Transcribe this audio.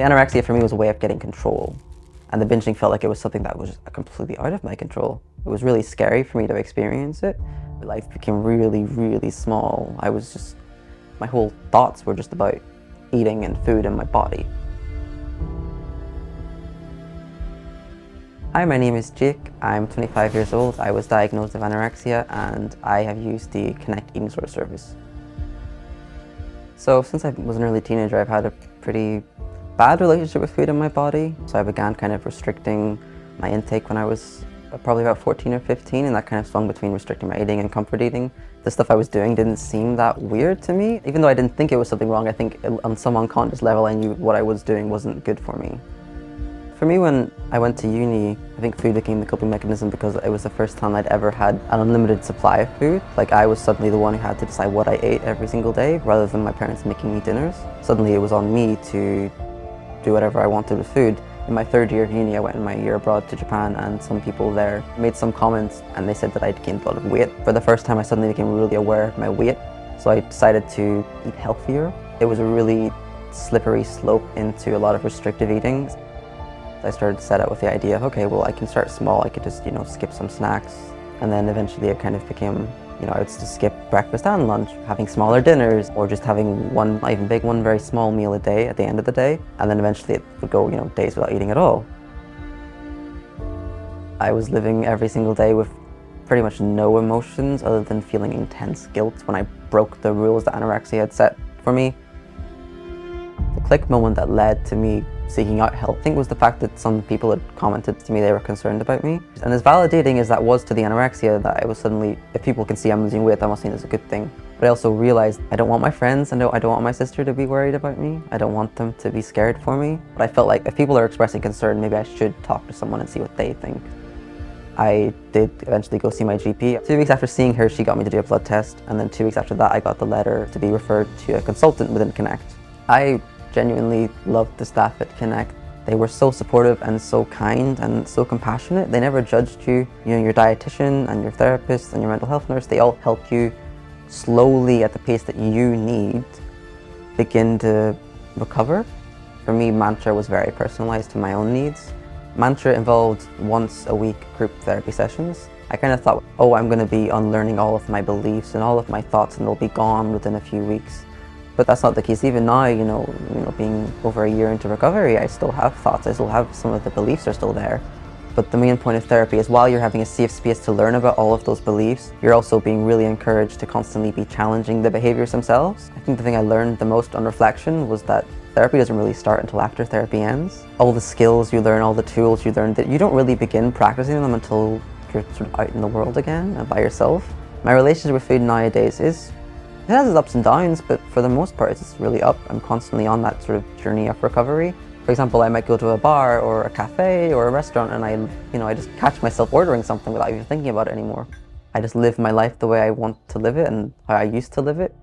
The anorexia for me was a way of getting control, and the binging felt like it was something that was just completely out of my control. It was really scary for me to experience it. Life became really, really small. My whole thoughts were just about eating and food and my body. Hi, my name is Jake. I'm 25 years old. I was diagnosed with anorexia and I have used the Connect eating disorder service. So since I was an early teenager, I've had a pretty bad relationship with food and my body. So I began kind of restricting my intake when I was probably about 14 or 15, and that kind of swung between restricting my eating and comfort eating. The stuff I was doing didn't seem that weird to me. Even though I didn't think it was something wrong, I think on some unconscious level I knew what I was doing wasn't good for me. For me, when I went to uni, I think food became the coping mechanism because it was the first time I'd ever had an unlimited supply of food. Like, I was suddenly the one who had to decide what I ate every single day rather than my parents making me dinners. Suddenly it was on me to do whatever I wanted with food. In my third year of uni, I went on my year abroad to Japan, and some people there made some comments and they said that I'd gained a lot of weight. For the first time, I suddenly became really aware of my weight, so I decided to eat healthier. It was a really slippery slope into a lot of restrictive eating. I started to set out with the idea of, okay, well, I can start small. I could just, skip some snacks. And then eventually it kind of became, I would just skip breakfast and lunch, having smaller dinners, or just having one, not even big, one very small meal a day at the end of the day. And then eventually it would go, days without eating at all. I was living every single day with pretty much no emotions other than feeling intense guilt when I broke the rules that anorexia had set for me. The click moment that led to me seeking out help, I think, was the fact that some people had commented to me they were concerned about me. And as validating as that was to the anorexia, that I was suddenly, if people can see I'm losing weight, that must mean it's a good thing. But I also realized I don't want my friends and I don't want my sister to be worried about me. I don't want them to be scared for me. But I felt like if people are expressing concern, maybe I should talk to someone and see what they think. I did eventually go see my GP. 2 weeks after seeing her, she got me to do a blood test, and then 2 weeks after that I got the letter to be referred to a consultant within Connect. I genuinely loved the staff at Connect. They were so supportive and so kind and so compassionate. They never judged you. Your dietitian and your therapist and your mental health nurse, they all help you slowly at the pace that you need begin to recover. For me, Mantra was very personalized to my own needs. Mantra involved once a week group therapy sessions. I kind of thought, oh, I'm going to be unlearning all of my beliefs and all of my thoughts, and they'll be gone within a few weeks. But that's not the case. Even now, being over a year into recovery, I still have thoughts. I still have some of the beliefs are still there. But the main point of therapy is, while you're having a safe space to learn about all of those beliefs, you're also being really encouraged to constantly be challenging the behaviors themselves. I think the thing I learned the most on reflection was that therapy doesn't really start until after therapy ends. All the skills you learn, all the tools you learn, that you don't really begin practicing them until you're sort of out in the world again and by yourself. My relationship with food nowadays it has its ups and downs, but for the most part it's really up. I'm constantly on that sort of journey of recovery. For example, I might go to a bar or a cafe or a restaurant and I just catch myself ordering something without even thinking about it anymore. I just live my life the way I want to live it and how I used to live it.